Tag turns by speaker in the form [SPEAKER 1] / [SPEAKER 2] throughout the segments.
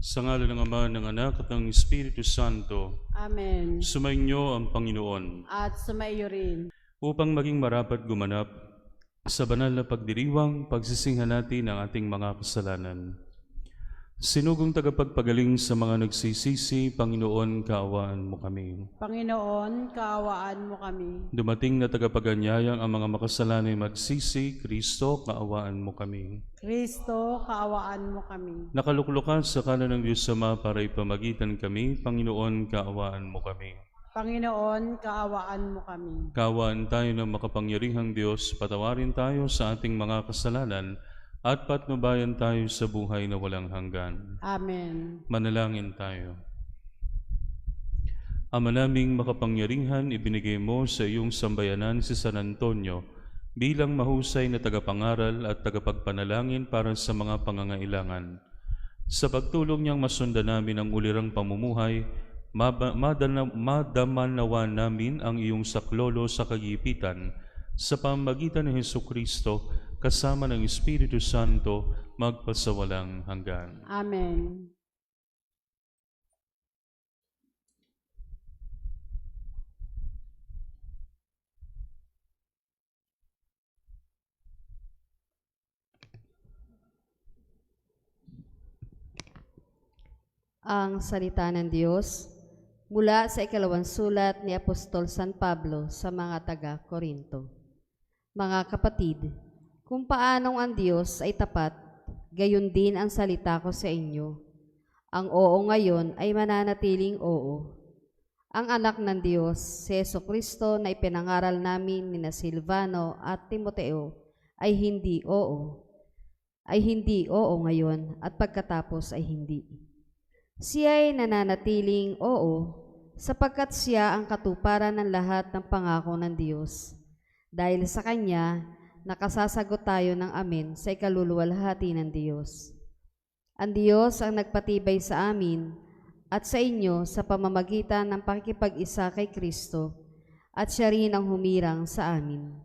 [SPEAKER 1] Sa ngalan ng Ama, ng Anak, at ng Espiritu Santo,
[SPEAKER 2] Amen.
[SPEAKER 1] sumainyo ang Panginoon
[SPEAKER 2] At sumaiyo rin.
[SPEAKER 1] upang maging marapat gumanap sa banal na pagdiriwang, pagsisinghan natin ang ating mga kasalanan. Sinugong tagapagpagaling sa mga nagsisisi, Panginoon, kaawaan mo kami.
[SPEAKER 2] Panginoon, kaawaan mo kami.
[SPEAKER 1] Dumating na tagapaganyayang ang mga makasalanay magsisi, Kristo, kaawaan mo kami.
[SPEAKER 2] Kristo, kaawaan mo kami.
[SPEAKER 1] Nakaluklukan sa kanan ng Diyos Ama para ipamagitan kami, Panginoon, kaawaan mo kami.
[SPEAKER 2] Panginoon, kaawaan mo kami.
[SPEAKER 1] Kaawaan tayo ng makapangyarihang Diyos, patawarin tayo sa ating mga kasalanan, at patnubayan tayo sa buhay na walang hanggan.
[SPEAKER 2] Amen.
[SPEAKER 1] Manalangin tayo. Ama naming makapangyarihan, ibinigay mo sa iyong sambayanan si San Antonio bilang mahusay na tagapangaral at tagapagpanalangin para sa mga pangangailangan. Sa pagtulong niyang masundan namin ang ulirang pamumuhay, madamanawan namin ang iyong saklolo sa kagipitan sa pamamagitan ng Hesukristo kasama ng Espiritu Santo magpasawalang hanggan.
[SPEAKER 2] Amen.
[SPEAKER 3] Ang salita ng Diyos mula sa ikalawang sulat ni Apostol San Pablo sa mga taga-Korinto. Mga kapatid, kung paanong ang Diyos ay tapat, gayon din ang salita ko sa inyo. Ang oo ngayon ay mananatiling oo. Ang anak ng Diyos, si Jesucristo na ipinangaral namin ni Silvano at Timoteo ay hindi oo. Ay hindi oo ngayon at pagkatapos ay hindi. Siya ay nananatiling oo sapagkat siya ang katuparan ng lahat ng pangako ng Diyos. Dahil sa Kanya, nakasasagot tayo ng amen sa ikaluluwalhati ng Diyos. Ang Diyos ang nagpatibay sa amin at sa inyo sa pamamagitan ng pakikipag-isa kay Kristo at siya rin ang humirang sa amin.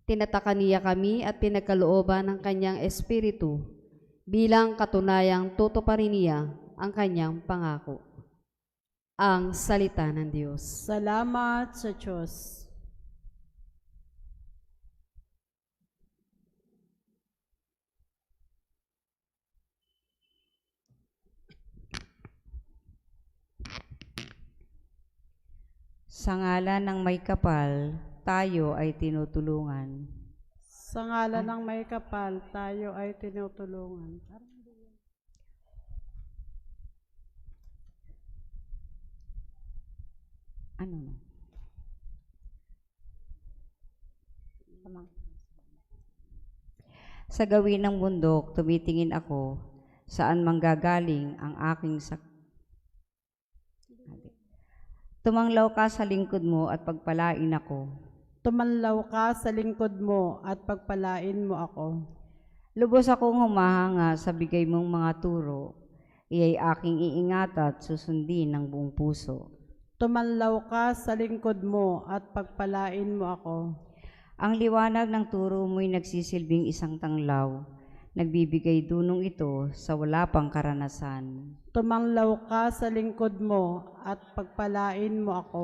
[SPEAKER 3] Tinatakan niya kami at pinagkalooban ng Kanyang Espiritu bilang katunayang tutuparin niya ang Kanyang pangako. Ang salita ng Diyos.
[SPEAKER 2] Salamat sa Diyos.
[SPEAKER 4] Sa ngalan ng may kapal, tayo ay tinutulungan.
[SPEAKER 2] Sa ngalan ng may kapal, tayo ay tinutulungan.
[SPEAKER 4] Ano na? Sa gawin ng bundok, tumitingin ako saan manggagaling ang aking Tumanglaw ka sa lingkod mo at pagpalain ako.
[SPEAKER 2] Tumanlaw ka sa lingkod mo at pagpalain mo ako.
[SPEAKER 4] Lubos akong humahanga sa bigay mong mga turo, iya'y aking iingat at susundin ng buong puso.
[SPEAKER 2] Tumanlaw ka sa lingkod mo at pagpalain mo ako.
[SPEAKER 4] Ang liwanag ng turo mo'y nagsisilbing isang tanglaw, nagbibigay dunong ito sa wala pang karanasan.
[SPEAKER 2] Tumanglaw ka sa lingkod mo at pagpalain mo ako.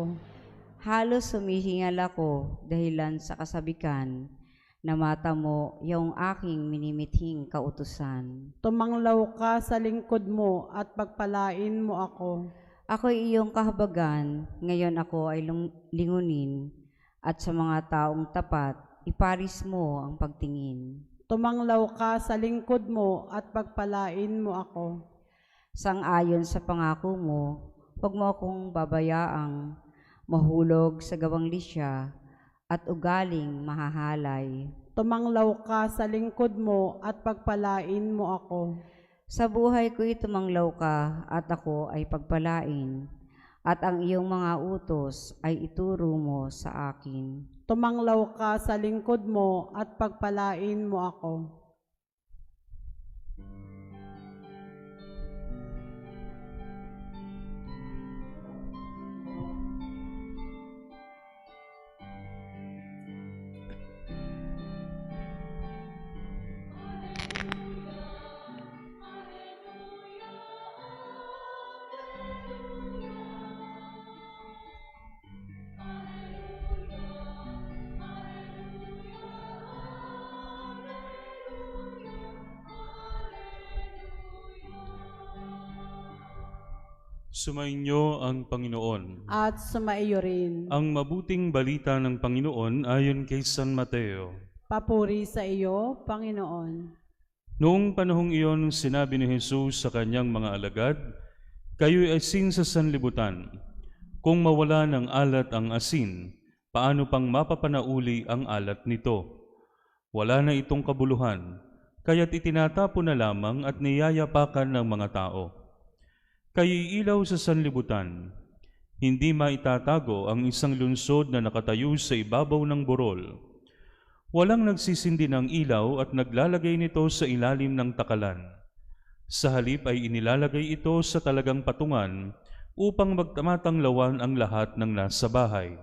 [SPEAKER 4] Halos sumihingal ako dahilan sa kasabikan na mata mo yung aking minimithing kautusan.
[SPEAKER 2] Tumanglaw ka sa lingkod mo at pagpalain mo ako.
[SPEAKER 4] Ako'y iyong kahabagan, ngayon ako ay lingunin, at sa mga taong tapat, iparis mo ang pagtingin.
[SPEAKER 2] Tumanglaw ka sa lingkod mo at pagpalain mo ako.
[SPEAKER 4] Sang-ayon sa pangako mo, huwag mo akong babayaang mahulog sa gawang lisya at ugaling mahahalay.
[SPEAKER 2] Tumanglaw ka sa lingkod mo at pagpalain mo ako.
[SPEAKER 4] Sa buhay ko'y tumanglaw ka at ako ay pagpalain, at ang iyong mga utos ay ituro mo sa akin.
[SPEAKER 2] Tumanglaw ka sa lingkod mo at pagpalain mo ako.
[SPEAKER 1] Sumainyo ang Panginoon.
[SPEAKER 2] At sumaiyo rin.
[SPEAKER 1] Ang mabuting balita ng Panginoon ayon kay San Mateo.
[SPEAKER 2] Papuri sa iyo, Panginoon.
[SPEAKER 1] Noong panahong iyon, sinabi ni Jesus sa kanyang mga alagad, "Kayo'y asin sa sanlibutan. Kung mawala ng alat ang asin, paano pang mapapanauli ang alat nito? Wala na itong kabuluhan, kaya't itinatapon na lamang at niyayapakan ng mga tao. Kayo'y ilaw sa sanlibutan. Hindi maitatago ang isang lungsod na nakatayo sa ibabaw ng burol. Walang nagsisindi ng ilaw at naglalagay nito sa ilalim ng takalan. Sa halip ay inilalagay ito sa talagang patungan upang magtamatanglawan ang lahat ng nasa bahay.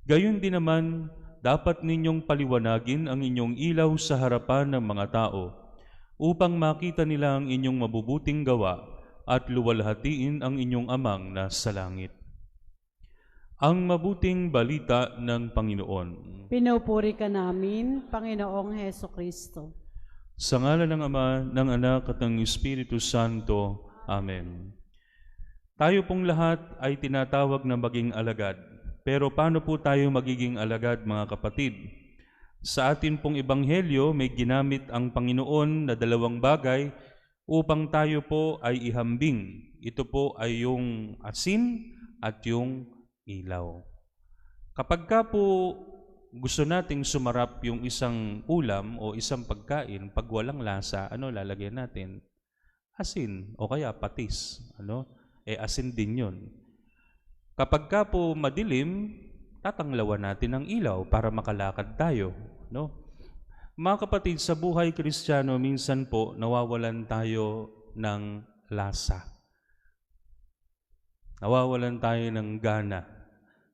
[SPEAKER 1] Gayon din naman, dapat ninyong paliwanagin ang inyong ilaw sa harapan ng mga tao upang makita nila ang inyong mabubuting gawa at luwalhatiin ang inyong amang nasa langit." Ang mabuting balita ng Panginoon.
[SPEAKER 2] Pinupuri ka namin, Panginoong Heso Kristo.
[SPEAKER 1] Sa ngalan ng Ama, ng Anak at ng Espiritu Santo. Amen. Tayo pong lahat ay tinatawag na maging alagad. Pero paano po tayo magiging alagad, mga kapatid? Sa atin pong ebanghelyo, may ginamit ang Panginoon na dalawang bagay upang tayo po ay ihambing. Ito po ay yung asin at yung ilaw. Kapag ka po gusto nating sumarap yung isang ulam o isang pagkain, pag walang lasa, ano lalagyan natin? Asin o kaya patis. Asin din yun. Kapag ka po madilim, tatanglawan natin ang ilaw para makalakad tayo. Mga kapatid, sa buhay Kristiyano, minsan po nawawalan tayo ng lasa. Nawawalan tayo ng gana.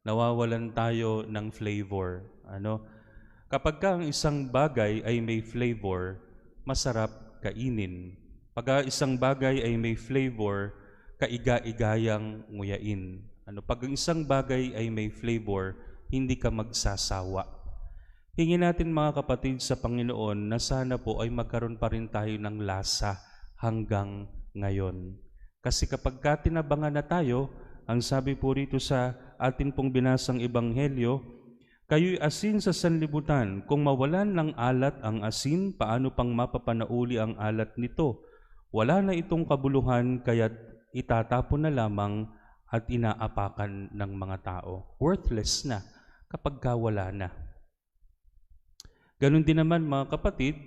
[SPEAKER 1] Nawawalan tayo ng flavor. Kapag ka ang isang bagay ay may flavor, masarap kainin. Pag isang bagay ay may flavor, kaiga-igayang nguyain. Pag ang isang bagay ay may flavor, hindi ka magsasawa. Hingin natin, mga kapatid, sa Panginoon na sana po ay magkaroon pa rin tayo ng lasa hanggang ngayon. Kasi kapag tinabangan na tayo, ang sabi po rito sa atin pong binasang ebanghelyo, "Kayo'y asin sa sanlibutan. Kung mawalan ng alat ang asin, paano pang mapapanauli ang alat nito? Wala na itong kabuluhan, kaya't itatapon na lamang at inaapakan ng mga tao." Worthless na kapag wala na. Ganon din naman, mga kapatid,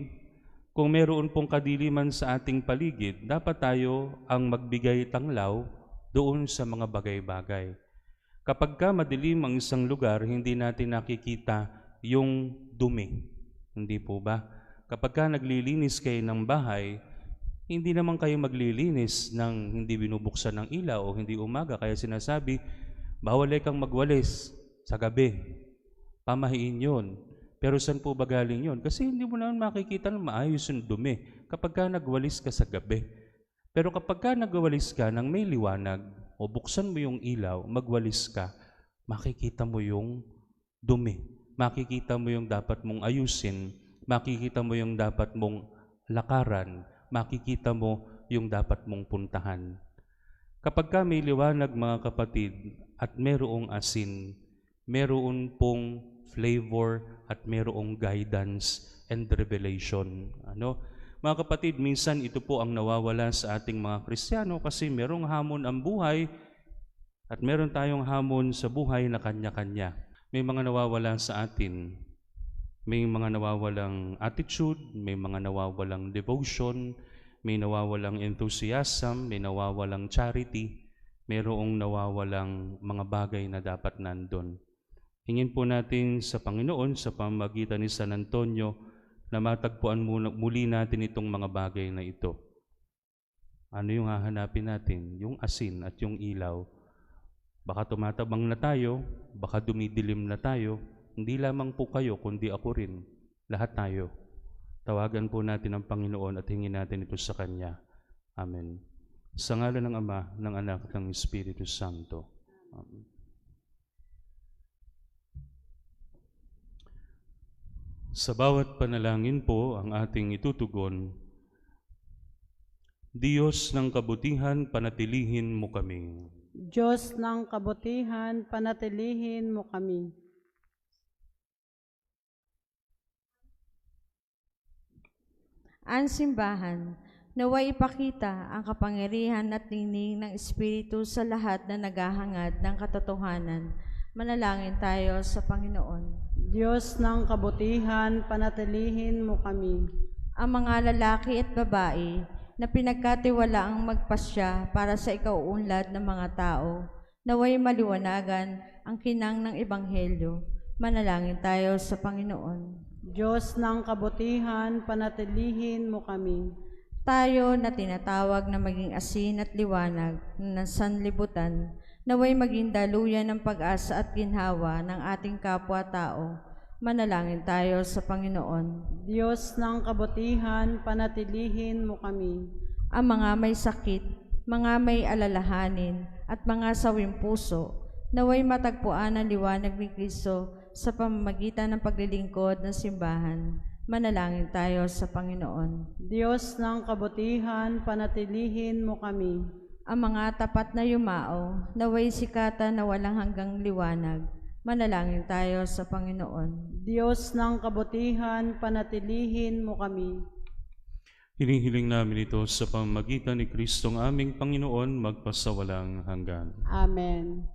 [SPEAKER 1] kung meron pong kadiliman sa ating paligid, dapat tayo ang magbigay tanglaw doon sa mga bagay-bagay. Kapag madilim ang isang lugar, hindi natin nakikita yung dumi. Hindi po ba? Kapag naglilinis kayo ng bahay, hindi naman kayo maglilinis ng hindi binubuksan ng ilaw o hindi umaga. Kaya sinasabi, bawal kang magwalis sa gabi. Pamahiin yun. Pero saan po ba galing yun? Kasi hindi mo naman makikita ng maayos yung dumi kapag nagwalis ka sa gabi. Pero kapag nagwalis ka ng may liwanag o buksan mo yung ilaw, magwalis ka, makikita mo yung dumi. Makikita mo yung dapat mong ayusin. Makikita mo yung dapat mong lakaran. Makikita mo yung dapat mong puntahan. Kapag may liwanag, mga kapatid, at merong asin, meron pong flavor at merong guidance and revelation. Mga kapatid, minsan ito po ang nawawala sa ating mga Kristiyano kasi merong hamon ang buhay at meron tayong hamon sa buhay na kanya-kanya. May mga nawawala sa atin. May mga nawawalang attitude, may mga nawawalang devotion, may nawawalang enthusiasm, may nawawalang charity, mayroong nawawalang mga bagay na dapat nandun. Hingin po natin sa Panginoon sa pamamagitan ni San Antonio na matagpuan muli natin itong mga bagay na ito. Ano yung hahanapin natin? Yung asin at yung ilaw. Baka tumatabang na tayo, baka dumidilim na tayo, hindi lamang po kayo, kundi ako rin. Lahat tayo. Tawagan po natin ang Panginoon at hingin natin ito sa Kanya. Amen. Sa ngalan ng Ama, ng Anak, at ng Espiritu Santo. Amen. Sa bawat panalangin po ang ating itutugon, Diyos ng kabutihan, panatilihin mo kami.
[SPEAKER 2] Diyos ng kabutihan, panatilihin mo kami.
[SPEAKER 5] Ang simbahan, naway ipakita ang kapangyarihan at ningning ng Espiritu sa lahat na naghahangad ng katotohanan. Manalangin tayo sa Panginoon.
[SPEAKER 2] Diyos ng kabutihan, panatilihin mo kami.
[SPEAKER 5] Ang mga lalaki at babae na pinagkatiwalaang magpasya para sa ikauunlad ng mga tao, naway maliwanagan ang kinang ng Ebanghelyo. Manalangin tayo sa Panginoon.
[SPEAKER 2] Diyos ng kabutihan, panatilihin mo kami.
[SPEAKER 5] Tayo na tinatawag na maging asin at liwanag ng sanlibutan, naway maging daluyan ng pag-asa at ginhawa ng ating kapwa-tao. Manalangin tayo sa Panginoon.
[SPEAKER 2] Diyos ng kabutihan, panatilihin mo kami.
[SPEAKER 5] Ang mga may sakit, mga may alalahanin, at mga sawing puso, naway matagpuan ang liwanag ni Kristo sa pamamagitan ng paglilingkod ng simbahan. Manalangin tayo sa Panginoon.
[SPEAKER 2] Diyos ng kabutihan, panatilihin mo kami.
[SPEAKER 5] Ang mga tapat na yumao, naway sikatan na walang hanggang liwanag. Manalangin tayo sa Panginoon.
[SPEAKER 2] Diyos ng kabutihan, panatilihin mo kami.
[SPEAKER 1] Hinihiling namin ito sa pamamagitan ni Kristong aming Panginoon magpasawalang hanggan.
[SPEAKER 2] Amen.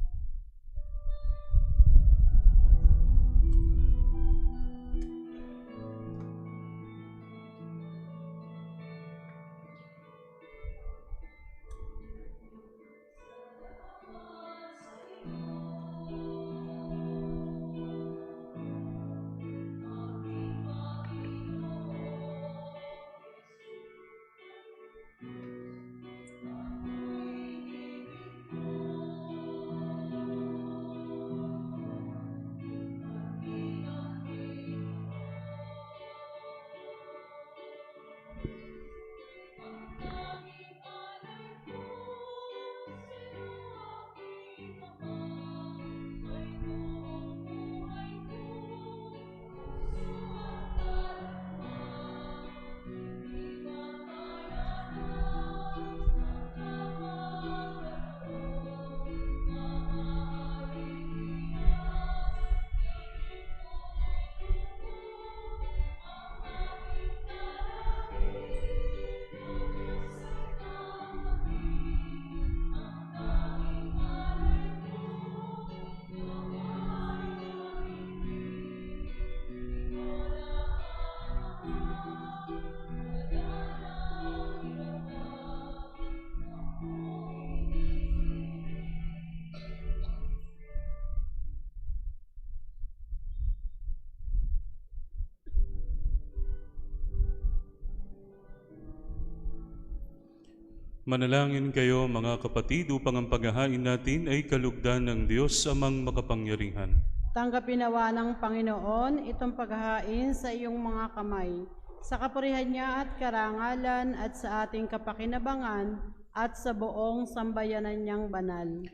[SPEAKER 1] Manalangin kayo mga kapatid upang ang paghahain natin ay kalugdan ng Diyos amang makapangyarihan.
[SPEAKER 2] Tanggapin nawa ng Panginoon itong paghahain sa iyong mga kamay, sa kapurihan niya at karangalan at sa ating kapakinabangan at sa buong sambayanan niyang banal.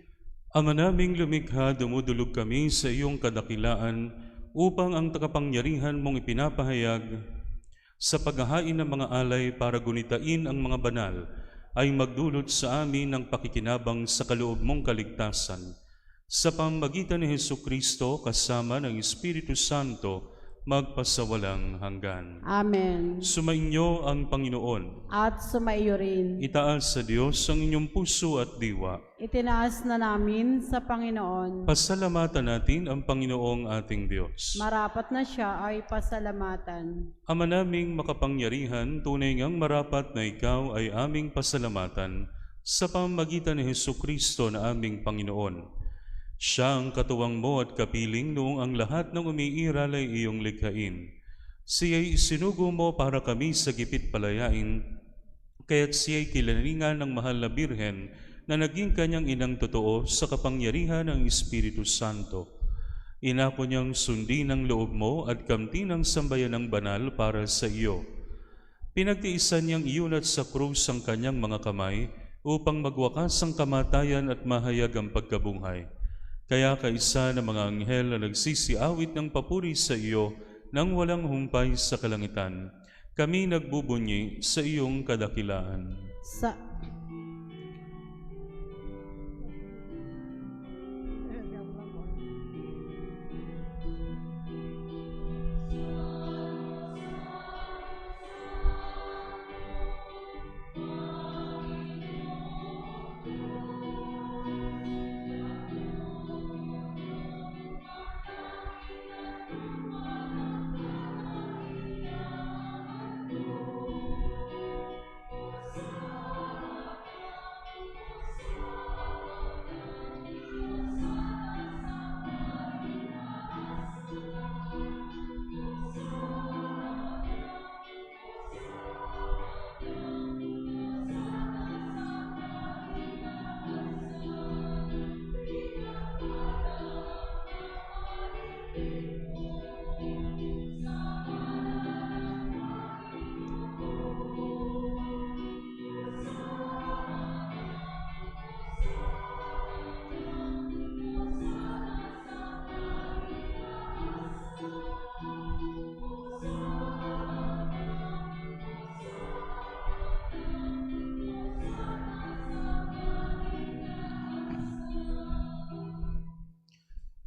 [SPEAKER 1] Ama naming lumikha, dumudulog kami sa iyong kadakilaan upang ang tagapangyarihan mong ipinapahayag sa paghahain ng mga alay para gunitain ang mga banal ay magdulot sa amin ng pakikinabang sa kaloob mong kaligtasan. Sa pamamagitan ni Hesukristo kasama ng Espiritu Santo, magpasawalang hanggan.
[SPEAKER 2] Amen.
[SPEAKER 1] Sumainyo ang Panginoon.
[SPEAKER 2] At sumaiyo rin.
[SPEAKER 1] Itaas sa Diyos ang inyong puso at diwa.
[SPEAKER 2] Itinaas na namin sa Panginoon.
[SPEAKER 1] Pasalamatan natin ang Panginoong ating Diyos.
[SPEAKER 2] Marapat na siya ay pasalamatan.
[SPEAKER 1] Ama naming makapangyarihan, tunay ngang marapat na ikaw ay aming pasalamatan sa pamamagitan ni Hesukristo na aming Panginoon. Siya ang katuwang mo at kapiling noong ang lahat ng umiiral ay iyong likhain. Siya'y isinugo mo para kami sa gipit palayain, kaya't siya'y kilaningan ng mahal na Birhen na naging kanyang inang totoo sa kapangyarihan ng Espiritu Santo. Inako niyang sundin ang loob mo at kamtin ang sambayanang banal para sa iyo. Pinagtiisan niyang iunat sa krus ang kanyang mga kamay upang magwakas ang kamatayan at mahayag ang pagkabuhay. Kaya kaisa ng mga anghel na nagsisiawit ng papuri sa iyo nang walang humpay sa kalangitan, Kami nagbubunyi sa iyong kadakilaan.
[SPEAKER 2] Sa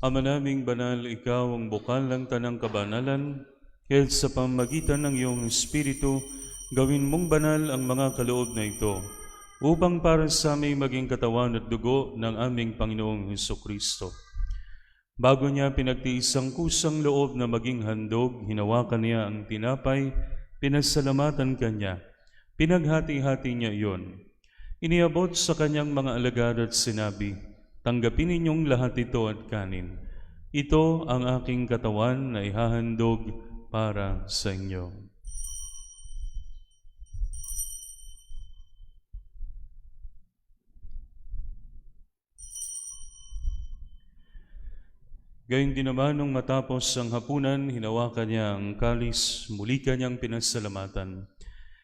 [SPEAKER 1] Ama naming banal, ikaw ang bukal ng tanang kabanalan, kahit sa pamamagitan ng iyong Espiritu, gawin mong banal ang mga kaloob na ito, upang para sa aming maging katawan at dugo ng aming Panginoong Hesukristo. Bago niya pinagtiis ang kusang loob na maging handog, hinawakan niya ang tinapay, pinasalamatan kanya, pinaghati-hati niya iyon. Iniabot sa kanyang mga alagad at sinabi, "Tanggapin ninyong lahat ito at kanin. Ito ang aking katawan na ihahandog para sa inyo." Gayun din naman nung matapos ang hapunan, hinawakan niya ang kalis, muli kanyang pinasalamatan.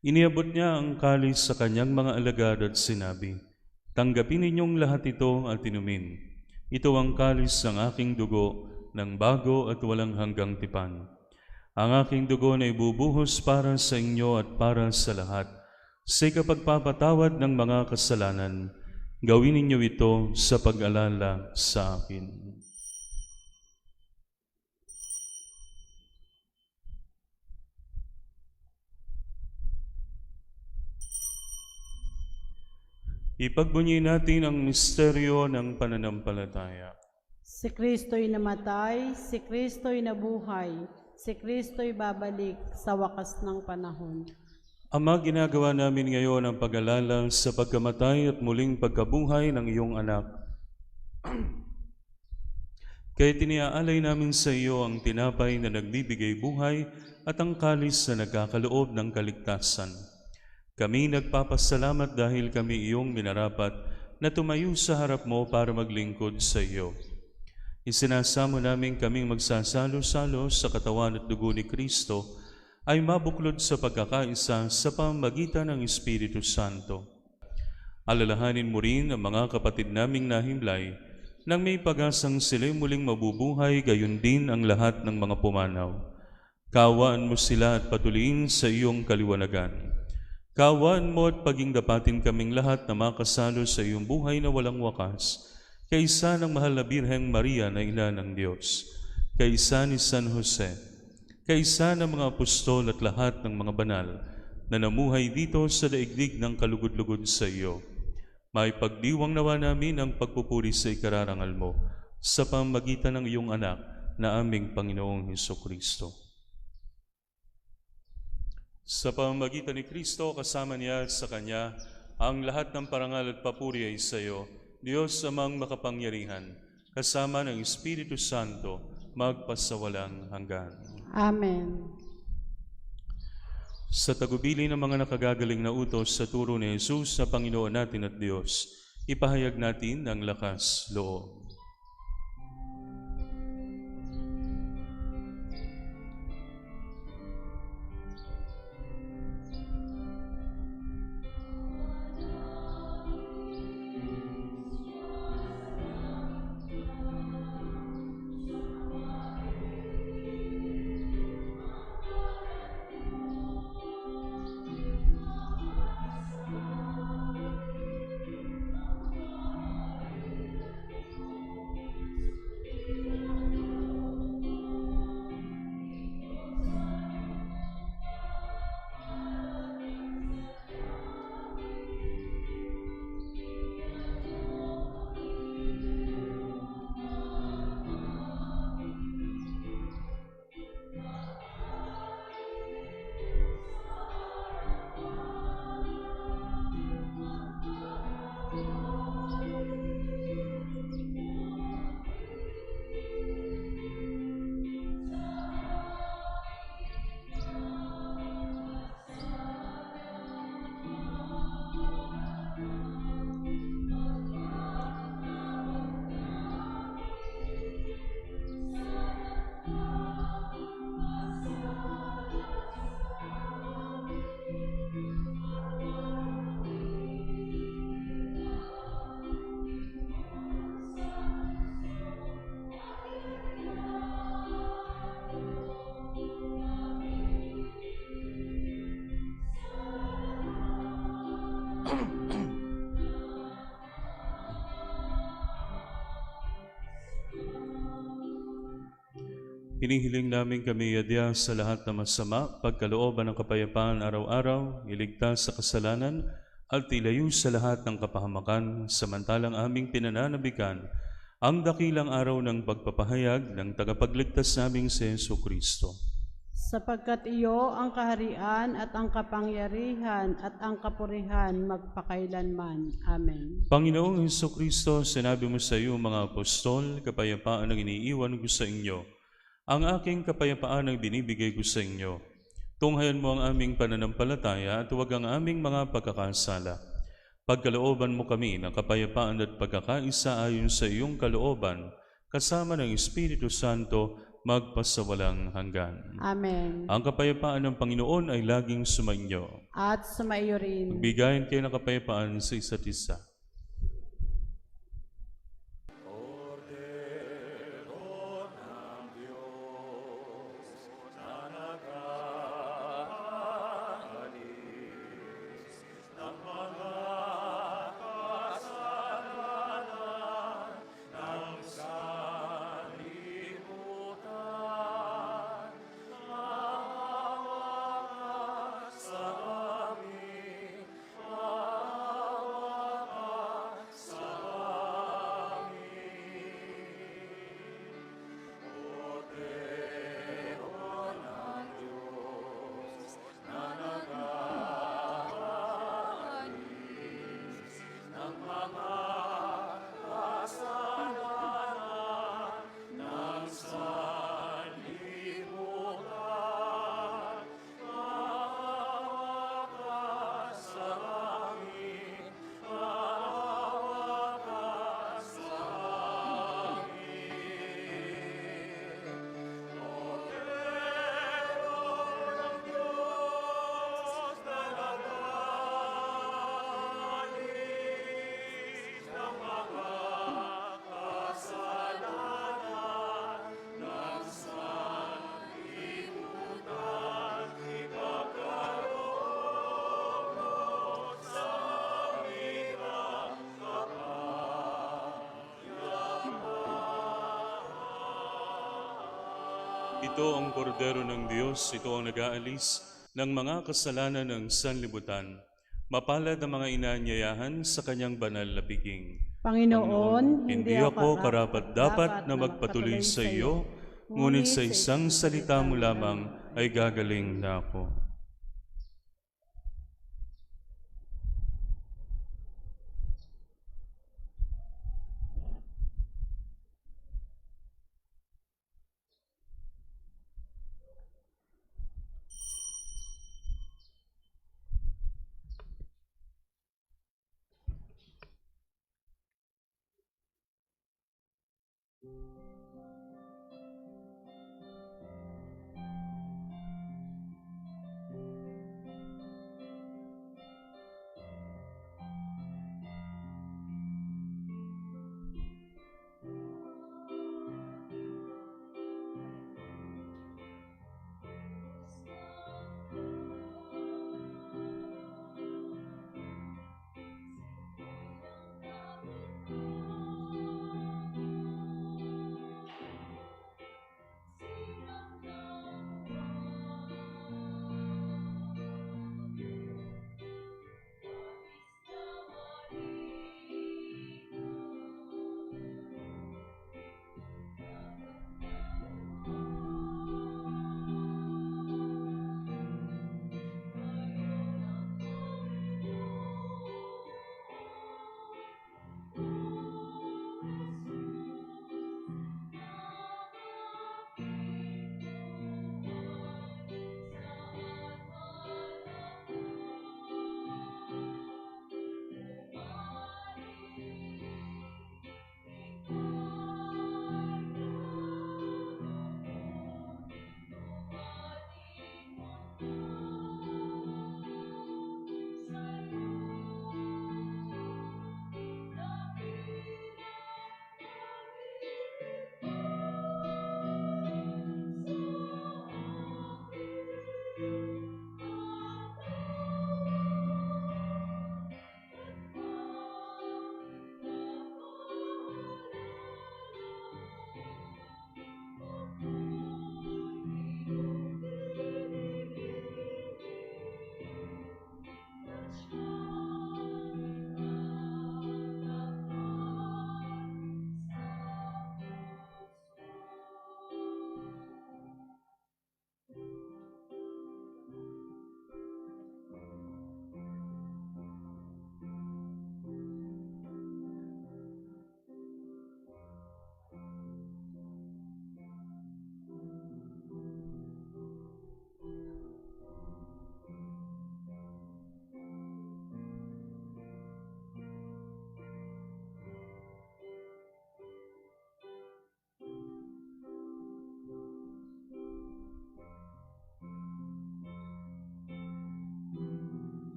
[SPEAKER 1] Iniabot niya ang kalis sa kanyang mga alagad at sinabi, "Tanggapin ninyong lahat ito at inumin. Ito ang kalis ng aking dugo ng bago at walang hanggang tipan. Ang aking dugo na ibubuhos para sa inyo at para sa lahat. Sa ikapagpapatawad ng mga kasalanan, gawin ninyo ito sa pag-alala sa akin." Ipagbunyi natin ang misteryo ng pananampalataya.
[SPEAKER 2] si Kristo'y namatay, si Kristo'y nabuhay, si Kristo'y babalik sa wakas ng panahon.
[SPEAKER 1] Ama, ginagawa namin ngayon ang pag-alala sa pagkamatay at muling pagkabuhay ng iyong anak. Kaya tiniaalay namin sa iyo ang tinapay na nagbibigay buhay at ang kalis na nagkakaloob ng kaligtasan. Kami nagpapasalamat dahil kami iyong minarapat na tumayo sa harap mo para maglingkod sa iyo. Isinasamo namin kaming magsasalo-salo sa katawan at dugo ni Kristo ay mabuklod sa pagkakaisa sa pamamagitan ng Espiritu Santo. Alalahanin mo rin ang mga kapatid naming nahimlay nang may pag-asang sila'y muling mabubuhay, gayon din ang lahat ng mga pumanaw. Kaawaan mo sila at patuloyin sa iyong kaliwanagan. Kaawaan mo at paging dapatin kaming lahat na makasalo sa iyong buhay na walang wakas, kaysa ng mahal na Birheng Maria na ina ng Diyos, kaysa ni San Jose, kaysa ng mga apostol at lahat ng mga banal na namuhay dito sa daigdig ng kalugod-lugod sa iyo. May pagdiwang nawa namin ang pagpupuri sa ikararangal mo sa pamamagitan ng iyong anak na aming Panginoong Hesukristo. Sa pamamagitan ni Kristo, kasama niya at sa Kanya, ang lahat ng parangal at papuri ay sa iyo, Diyos amang makapangyarihan, kasama ng Espiritu Santo, magpasawalang hanggan.
[SPEAKER 2] Amen.
[SPEAKER 1] Sa tagubilin ng mga nakagagaling na utos sa turo ni Jesus na Panginoon natin at Diyos, ipahayag natin ang lakas loob. Hinihiling namin kami adya sa lahat ng masama, pagkalooban ng kapayapaan araw-araw, iligtas sa kasalanan, at ilayo sa lahat ng kapahamakan, samantalang aming pinananabikan ang dakilang araw ng pagpapahayag ng tagapagligtas naming si Jesucristo.
[SPEAKER 2] Sapagkat iyo ang kaharian at ang kapangyarihan at ang kapurihan magpakailanman. Amen.
[SPEAKER 1] Panginoong Jesucristo, sinabi mo sa iyo mga apostol, kapayapaan ang iniiwan ko sa inyo. Ang aking kapayapaan ang binibigay ko sa inyo. Tunghayan mo ang aming pananampalataya at huwag ang aming mga pagkakasala. Pagkalooban mo kami ng kapayapaan at pagkakaisa ayon sa iyong kalooban, kasama ng Espiritu Santo, magpasawalang hanggan.
[SPEAKER 2] Amen.
[SPEAKER 1] Ang kapayapaan ng Panginoon ay laging sumainyo.
[SPEAKER 2] At sumaiyo rin.
[SPEAKER 1] Magbigayan kayo ng kapayapaan sa isa't isa. Ito ang kordero ng Diyos, ito ang nag-aalis ng mga kasalanan ng sanlibutan. Mapalad ang mga inaanyayahan sa kanyang banal na piging.
[SPEAKER 2] Panginoon,
[SPEAKER 1] Hindi ako karapat-dapat na magpatuloy sa iyo, ngunit sa isang salita mo lamang ay gagaling na ako.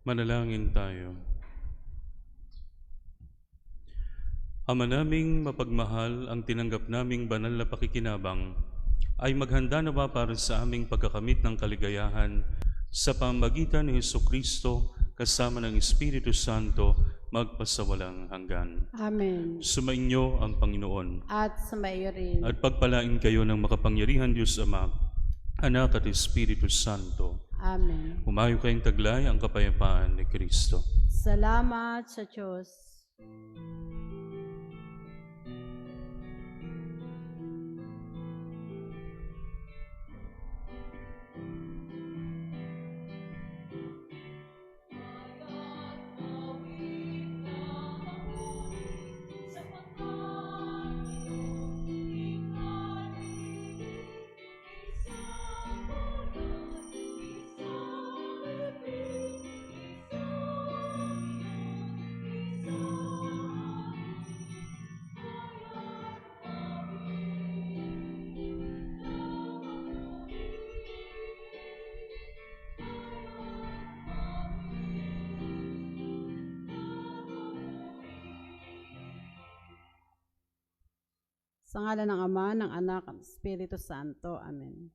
[SPEAKER 1] Manalangin tayo. Ama naming mapagmahal, ang tinanggap naming banal na pakikinabang ay maghanda nawa para sa aming pagkakamit ng kaligayahan sa pamamagitan ni Hesukristo kasama ng Espiritu Santo magpasawalang hanggan.
[SPEAKER 2] Amen.
[SPEAKER 1] Sumainyo ang Panginoon
[SPEAKER 2] At sa iyo rin.
[SPEAKER 1] at pagpalain kayo ng makapangyarihan Diyos Ama, Anak at Espiritu Santo.
[SPEAKER 2] Amen.
[SPEAKER 1] Humayo kayong taglay ang kapayapaan ni Kristo.
[SPEAKER 2] Salamat sa Diyos. Sa ngalan ng Ama, ng Anak, at Espiritu Santo. Amen.